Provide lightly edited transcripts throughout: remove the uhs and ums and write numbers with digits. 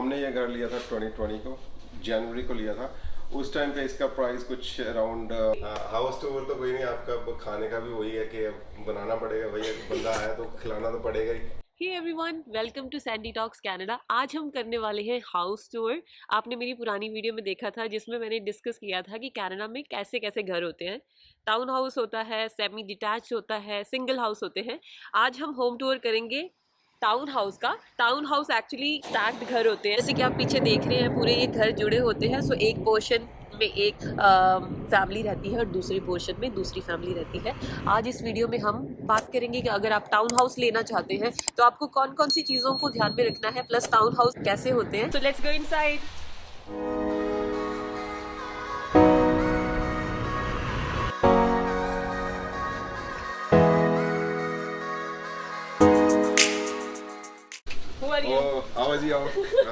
हमने ये घर लिया था 2020 को, जनवरी को लिया था। उस टाइम पे इसका प्राइस कुछ अराउंड हाउस टूर तो कोई नहीं, आपका खाने का भी वही है कि बनाना पड़ेगा, भैया बंदा आया तो खिलाना तो पड़ेगा ही। Hey everyone, welcome to Sandy Talks Canada. आज हम करने वाले हैं हाउस टूर। आपने मेरी पुरानी वीडियो में देखा था जिसमें मैंने डिस्कस किया था कि कनाडा में कैसे कैसे घर होते हैं। टाउन हाउस होता है, सेमी डिटैच होता है, सिंगल हाउस होते हैं। आज हम होम टूर करेंगे टाउन हाउस का। टाउन हाउस एक्चुअली स्टैक्ड घर होते हैं, जैसे कि आप पीछे देख रहे हैं पूरे ये घर जुड़े होते हैं। सो एक पोर्शन में एक फैमिली रहती है और दूसरी पोर्शन में दूसरी फैमिली रहती है। आज इस वीडियो में हम बात करेंगे कि अगर आप टाउन हाउस लेना चाहते हैं तो आपको कौन कौन सी चीज़ों को ध्यान में रखना है, प्लस टाउन हाउस कैसे होते हैं। So let's go inside.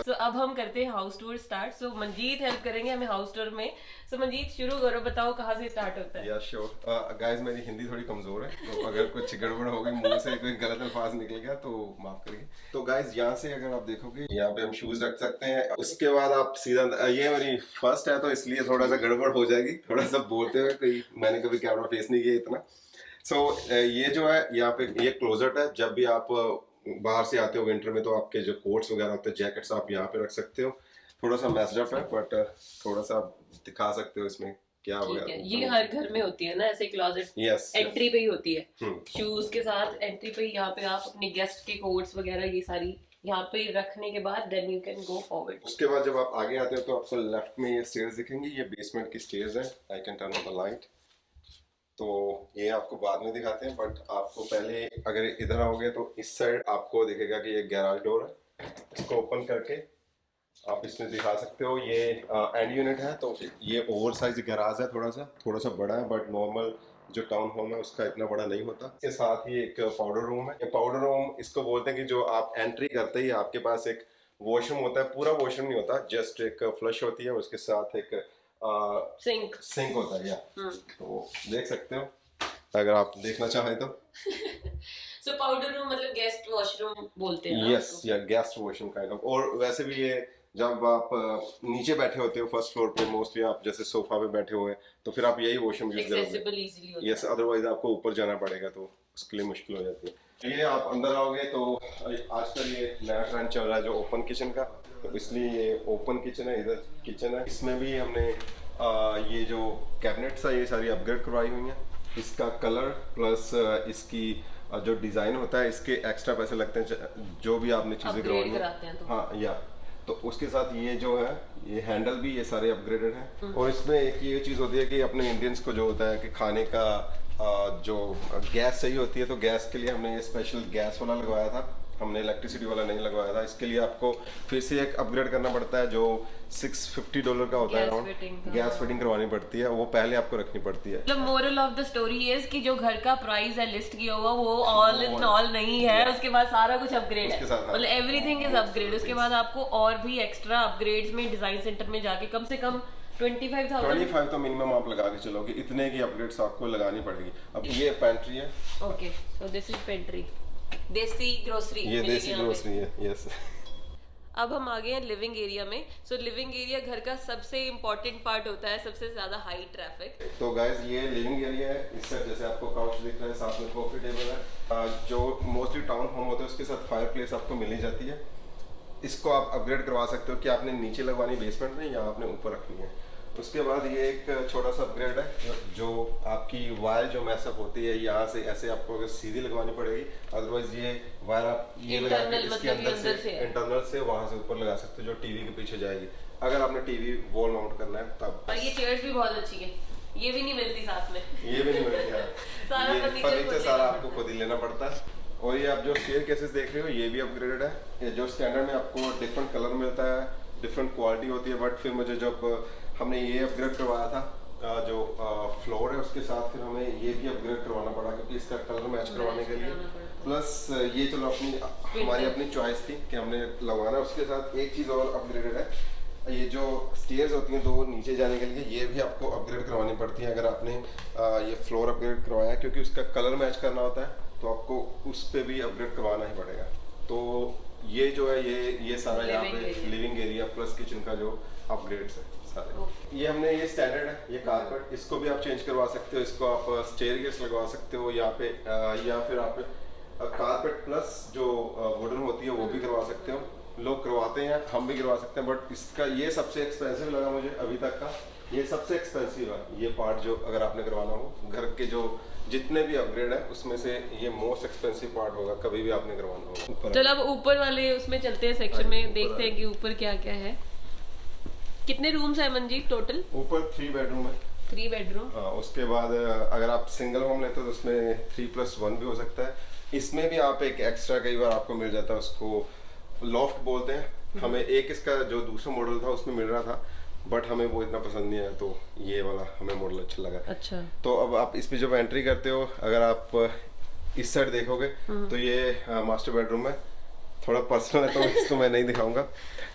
So, अब हम करते हैं हाउस टूर स्टार्ट। सो मंजीत हेल्प करेंगे हमें हाउस टूर में। सो मंजीत शुरू करो, बताओ कहाँ से स्टार्ट होता है। या श्योर गाइस, मेरी हिंदी थोड़ी कमजोर है तो अगर कुछ गड़बड़ होगी, मुंह से कोई गलत अल्फाज निकल गया तो माफ करिए। तो गाइस यहाँ से अगर आप देखोगे, यहाँ पे हम शूज रख सकते हैं। उसके बाद आप सीधा, ये मेरी फर्स्ट है तो इसलिए थोड़ा सा गड़बड़ हो जाएगी, थोड़ा सा बोलते हुए, कोई मैंने कभी कैमरा फेस नहीं किया इतना। ये जो है यहाँ पे ये क्लोजेट है। जब भी आप बाहर से आते हो विंटर में तो आपके जो कोट्स वगैरह होते हैं, जैकेट्स आप यहाँ पे रख सकते हो। थोड़ा सा मैस्ड अप है बट थोड़ा सा आप दिखा सकते हो इसमें क्या वगैरह। ये हर घर में होती है ना ऐसे क्लोजेट। यस, एंट्री पे ही होती है, शूज के साथ एंट्री पे। यहाँ पे आप अपने गेस्ट के कोट्स वगैरह ये सारी यहाँ पे रखने के बाद then you can go forward. उसके बाद जब आप आगे आते हो तो आपको लेफ्ट में ये स्टेयर्स दिखेंगी, ये बेसमेंट की स्टेयर्स है। I can turn on the light, तो ये आपको बाद में दिखाते हैं, बट आपको पहले अगर इधर आओगे तो इस साइड आपको दिखेगा कि ये गैराज डोर है। इसको ओपन करके आप इसमें दिखा सकते हो, ये एंड यूनिट है। तो ये ओवर साइज गैराज है, थोड़ा सा बड़ा है, बट नॉर्मल जो टाउन होम है उसका इतना बड़ा नहीं होता। इसके साथ ही एक पाउडर रूम है। ये पाउडर रूम इसको बोलते हैं कि जो आप एंट्री करते ही आपके पास एक वॉशरूम होता है। पूरा वॉशरूम नहीं होता, जस्ट एक फ्लश होती है, उसके साथ एक सिंक होता है। या तो देख सकते हो अगर आप देखना चाहें तो। सो पाउडर रूम मतलब गेस्ट वॉशरूम बोलते हैं। यस, या गेस्ट वॉशरूम काइंड ऑफ। और वैसे भी ये जब आप नीचे बैठे होते हो फर्स्ट फ्लोर पे, मोस्टली आप जैसे सोफा पे बैठे हुए तो फिर आप यही वॉशरूम यूज करोगे। यस, अदरवाइज आपको ऊपर जाना पड़ेगा तो उसके लिए मुश्किल हो जाती है। ये आप अंदर आओगे तो आजकल ये नया ट्रेंड चल रहा है जो ओपन किचन का, तो इसलिए ये ओपन किचन है। इधर किचन है, इसमें भी हमने ये जो कैबिनेट्स है ये सारी अपग्रेड करवाई हुई हैं। इसका कलर प्लस इसकी जो डिजाइन होता है, इसके एक्स्ट्रा पैसे लगते हैं जो भी आपने चीजें करवानी है। हाँ, या तो उसके साथ ये जो है ये हैंडल भी ये सारे अपग्रेडेड हैं। और इसमें एक ये चीज होती है कि अपने इंडियंस को जो होता है कि खाने का जो गैस सही होती है, तो गैस के लिए हमने ये स्पेशल गैस वाला लगवाया था, हमने इलेक्ट्रिसिटी वाला नहीं लगवाया था। इसके लिए आपको फिर से एक अपग्रेड करना पड़ता है जो $650 का होता है अराउंड। गैस फिटिंग करवानी पड़ती है, वो पहले आपको रखनी पड़ती है। मतलब moral of the story is कि जो घर का प्राइस है लिस्ट किया हुआ वो ऑल इन ऑल नहीं है, उसके बाद सारा कुछ अपग्रेड है, मतलब एवरीथिंग इज अपग्रेड। उसके बाद आपको और भी एक्स्ट्रा अपग्रेड्स में डिजाइन सेंटर में जाके कम से कम 25,000 तो मिनिमम आप लगा के चलो कि इतने की अपग्रेड्स आपको लगानी पड़ेगी। अब ये पेंट्री है। Okay, so this is pantry, देसी ग्रोसरी। ये देसी ग्रोसरी है। यस। अब हम आ गए हैं लिविंग एरिया में। सो लिविंग एरिया घर का सबसे इम्पोर्टेंट पार्ट होता है, सबसे ज्यादा हाई ट्रैफिक। तो गाइस ये लिविंग एरिया है। इस साइड जैसे आपको काउच दिख रहा है, साथ में कॉफी टेबल है। जो मोस्टली टाउन होम होते हैं उसके साथ फायर प्लेस आपको मिल ही जाती है। इसको आप अपग्रेड करवा सकते हो कि आपने नीचे लगवानी बेसमेंट में या आपने ऊपर रखनी है। उसके बाद ये एक छोटा सा अपग्रेड है, जो आपकी वायर जो मैसअप होती है यहाँ से ऐसे आपको अगर सीधी लगवानी पड़ेगी, अदरवाइज ये वायर आप ये लगा के इसके अंदर से इंटरनल से वहाँ से ऊपर लगा सकते हो, जो टीवी के पीछे जाएगी अगर आपने टीवी वॉल माउंट करना है तब। और ये चेयर्स भी बहुत अच्छी है, ये भी नहीं मिलती साथ में। ये भी नहीं मिलती है। सारा फर्नीचर सारा आपको खुद ही लेना पड़ता है। और ये आप जो स्टेयर केसेस देख रहे हो ये भी अपग्रेडेड है। ये जो स्टैंडर्ड में आपको डिफरेंट कलर मिलता है, डिफरेंट क्वालिटी होती है, बट फिर मुझे जब हमने ये अपग्रेड करवाया था जो फ्लोर है उसके साथ, फिर हमें ये भी अपग्रेड करवाना पड़ा क्योंकि इसका कलर मैच करवाने के लिए। प्लस ये चलो हमारी अपनी चॉइस थी कि हमने लगवाना। उसके साथ एक चीज़ और अपग्रेडेड है, ये जो स्टेयर्स होती हैं दो नीचे जाने के लिए, ये भी आपको अपग्रेड करवानी पड़ती है अगर आपने ये फ्लोर अपग्रेड करवाया, क्योंकि उसका कलर मैच करना होता है तो आपको उस पर भी अपग्रेड करवाना ही पड़ेगा। तो ये जो है ये सारा यहाँ पे लिविंग प्लस किचन का जो अपग्रेड्स है सारे। ये हमने ये स्टैंडर्ड है, ये कारपेट, इसको भी आप चेंज करवा सकते हो, इसको आप स्टेयरकेस लगवा सकते हो यहाँ पे, या फिर आप कारपेट प्लस जो वुडन होती है वो भी करवा सकते हो। लोग करवाते हैं, हम भी करवा सकते हैं, बट इसका ये सबसे एक्सपेंसिव लगा मुझे अभी तक का, ये सबसे एक्सपेंसिव है ये पार्ट जो अगर आपने करवाना हो। घर के जो जितने भी अपग्रेड है उसमें से ये मोस्ट एक्सपेंसिव पार्ट होगा कभी भी आपने करवाना हो। चलो अब ऊपर वाले उसमें चलते हैं सेक्शन में, देखते हैं कि ऊपर क्या क्या है। कितने रूम्स है मंजीत टोटल? ऊपर 3 बेडरूम है। 3 बेडरूम। हाँ, उसके बाद अगर आप सिंगल होम लेते हो तो उसमें 3+1 भी हो सकता है। इसमें भी आप एक एक्स्ट्रा कई बार आपको मिल जाता है, उसको लॉफ्ट बोलते हैं। हमें एक इसका जो दूसरा मॉडल था उसमें मिल रहा था, बट हमें वो इतना पसंद नहीं आया, तो ये वाला हमें मॉडल अच्छा लगा। अच्छा। तो अब आप इस पे जब एंट्री करते हो, अगर आप इस साइड देखोगे तो ये मास्टर बेडरूम है, थोड़ा पर्सनल है तो इसको मैं नहीं दिखाऊंगा।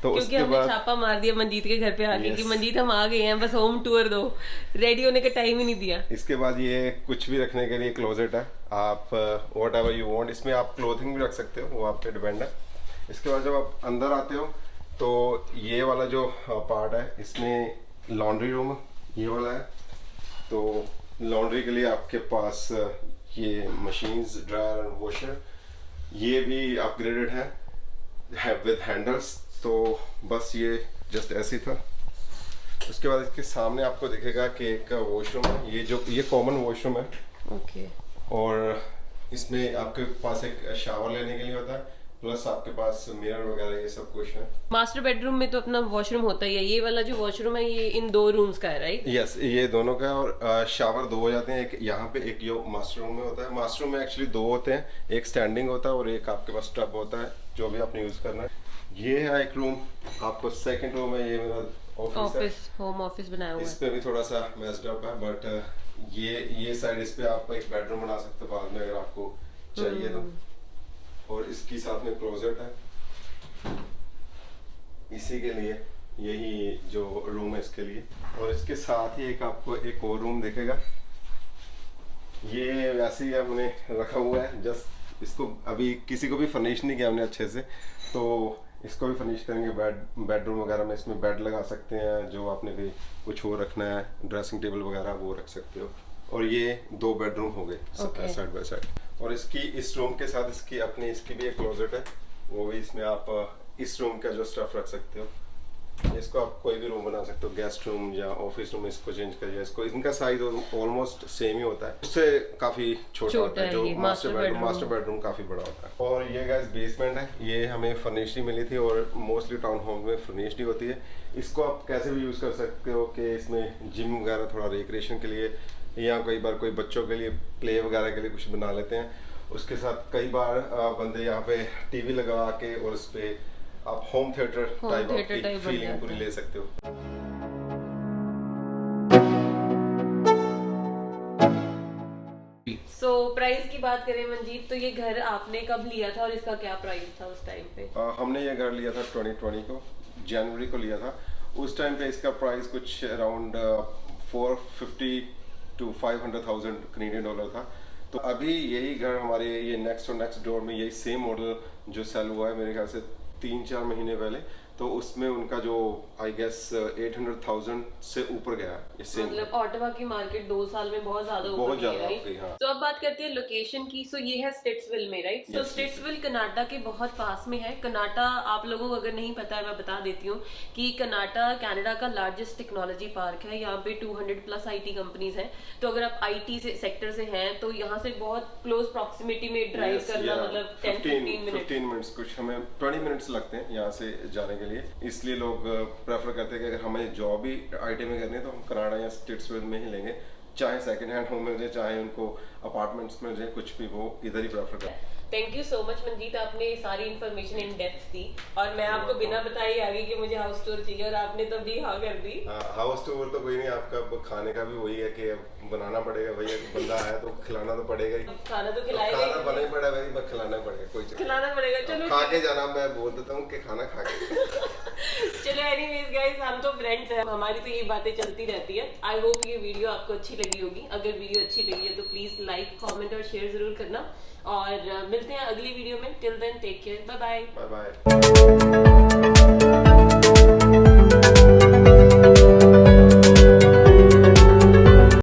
तो उसके बाद छापा मार दिया मंजीत के घर पे आके कि मंजीत हम आ गए हैं, बस होम टूर दो, रेडी होने का टाइम ही नहीं दिया। इसके बाद ये कुछ भी रखने के लिए क्लोजेट है, आप वॉट एवर यू वांट, इसमें आप क्लोथिंग भी रख सकते हो, वो आप पे डिपेंड है। इसके बाद जब आप अंदर आते हो तो ये वाला जो पार्ट है इसमें लॉन्ड्री रूम ये वाला है। तो लॉन्ड्री के लिए आपके पास ये मशीन्स, ड्रायर और वॉशर, ये भी अपग्रेडेड है विद हैंडल्स। तो बस ये जस्ट ऐसे ही था। उसके बाद इसके सामने आपको दिखेगा कि एक वॉशरूम है, ये कॉमन वॉशरूम है। ओके। और इसमें आपके पास एक शावर लेने के लिए होता है, प्लस आपके पास मिरर वगैरह ये सब कुछ है। मास्टर बेडरूम में तो अपना वॉशरूम होता ही है, ये वाला जो वॉशरूम है ये इन 2 रूम्स का है, राइट? यस, ये दोनों का है। और शावर 2 हो जाते हैं, एक यहाँ पे, एक यो मास्टर रूम में होता है। मास्टर रूम में एक्चुअली 2 होते हैं, एक स्टैंडिंग होता है और एक आपके पास टब होता है, जो भी आपने यूज करना है। ये है एक रूम, आपको सेकंड रूम है, ये मेरा ऑफिस, होम ऑफिस बनाया हुआ है। इस पे भी थोड़ा सा मेस्ड अप है, बट ये साइड, इस पे आप एक बेडरूम बना सकते हो बाद में अगर आपको चाहिए तो। और इसकी साथ में क्लोजेट है इसी के लिए, यही जो रूम है इसके लिए। और इसके साथ ही एक आपको एक और रूम दिखेगा, ये वैसे ही हमने रखा हुआ है, जस्ट इसको अभी किसी को भी फर्निश नहीं किया हमने अच्छे से, तो इसको भी फर्निश करेंगे। बेडरूम वगैरह में इसमें बेड लगा सकते हैं, जो आपने भी कुछ और रखना है, ड्रेसिंग टेबल वगैरह वो रख सकते हो। और ये 2 बेडरूम हो गए साइड बाय साइड। और इस रूम के साथ इसकी भी एक क्लोजेट है, वो भी इसमें आप इस रूम का जो स्टफ रख सकते हो। इसको आप कोई भी रूम बना सकते हो, गेस्ट रूम या ऑफिस रूम, इसको चेंज करिए। इसको इनका साइज ऑलमोस्ट सेम ही होता है, उससे काफी छोटा होता है। जो मास्टर बेडरूम काफी बड़ा होता है। और ये गाइस बेसमेंट है, ये हमें फर्निश्ड मिली थी और मोस्टली टाउन होम में फर्निश्ड ही होती है। इसको आप कैसे भी यूज कर सकते हो कि इसमें जिम वगैरह, थोड़ा रिक्रिएशन के लिए, या कई बार कोई बच्चों के लिए प्ले वगैरह के लिए कुछ बना लेते हैं। उसके साथ कई बार बंदे यहाँ पे टीवी लगा के और उस पे आप होम थिएटर टाइप फीलिंग पूरी ले सकते हो। सो प्राइस की बात करें मंजीत, तो ये घर आपने कब लिया था और इसका क्या प्राइस था उस टाइम पे? हमने ये घर लिया था 2020 को, जनवरी को लिया था। उस टाइम पे इसका प्राइस कुछ अराउंड 450 to 500,000 कैनेडियन डॉलर था। तो अभी यही घर हमारे ये नेक्स्ट डोर में यही सेम मॉडल जो सेल हुआ है मेरे ख्याल से 3-4 महीने पहले, तो उसमें उनका जो आई गेस 800,000 से ऊपर गया। इससे मतलब ऑटवा की मार्केट 2 साल में बहुत ज्यादा ऊपर गई है, राइट? हाँ। तो अब बात करते हैं लोकेशन की। सो ये है स्टिट्सविल में, राइट? तो स्टिट्सविल कनाडा के बहुत पास में है। कनाडा आप लोगों को अगर नहीं पता है, मैं बता देती हूँ कि कनाडा कनाडा का लार्जेस्ट टेक्नोलॉजी पार्क है। यहाँ पे 200+ IT कंपनीज हैं। तो अगर आप IT सेक्टर से हैं तो यहाँ से बहुत क्लोज प्रॉक्सिमिटी में ड्राइव करना, मतलब 10-15 मिनट्स, कुछ हमें 20 मिनट्स लगते हैं यहाँ से जाने के लिए। इसलिए लोग प्रेफर करते हैं कि अगर हमें जॉब ही IT में करनी है तो हम कनाडा या स्टिट्सविल में ही लेंगे, चाहे सेकंड हैंड होम मिल जाए, चाहे उनको अपार्टमेंट्स मिल जाए, कुछ भी वो इधर ही प्रेफर करते हैं। Thank you so much Manjeet, आपने सारी इन्फॉर्मेशन इन डेप्थ दी और मैं आपको बिना बताए आ गई कि मुझे हाउस टूर चाहिए और आपने तो भी हाँ कर दी। हाउस टूर तो कोई नहीं, आपका खाने का भी वही है कि बनाना पड़ेगा, भैया बंदा आया तो खिलाना तो पड़ेगा ही। खाना तो खिलाएगा, खाना बना ही पड़ा भाई, बस खिलाना पड़ेगा, कोई खिलाना पड़ेगा। चलो खा के जाना, मैं बोल देता हूँ कि खाना खा के। चलो एनीवेज गाइस, हम तो फ्रेंड्स हैं, हमारी तो ये बातें चलती रहती है। आई होप ये वीडियो आपको अच्छी लगी होगी। अगर वीडियो अच्छी लगी है तो प्लीज लाइक, कमेंट और शेयर जरूर करना और मिलते हैं अगली वीडियो में। Till then take care, bye bye.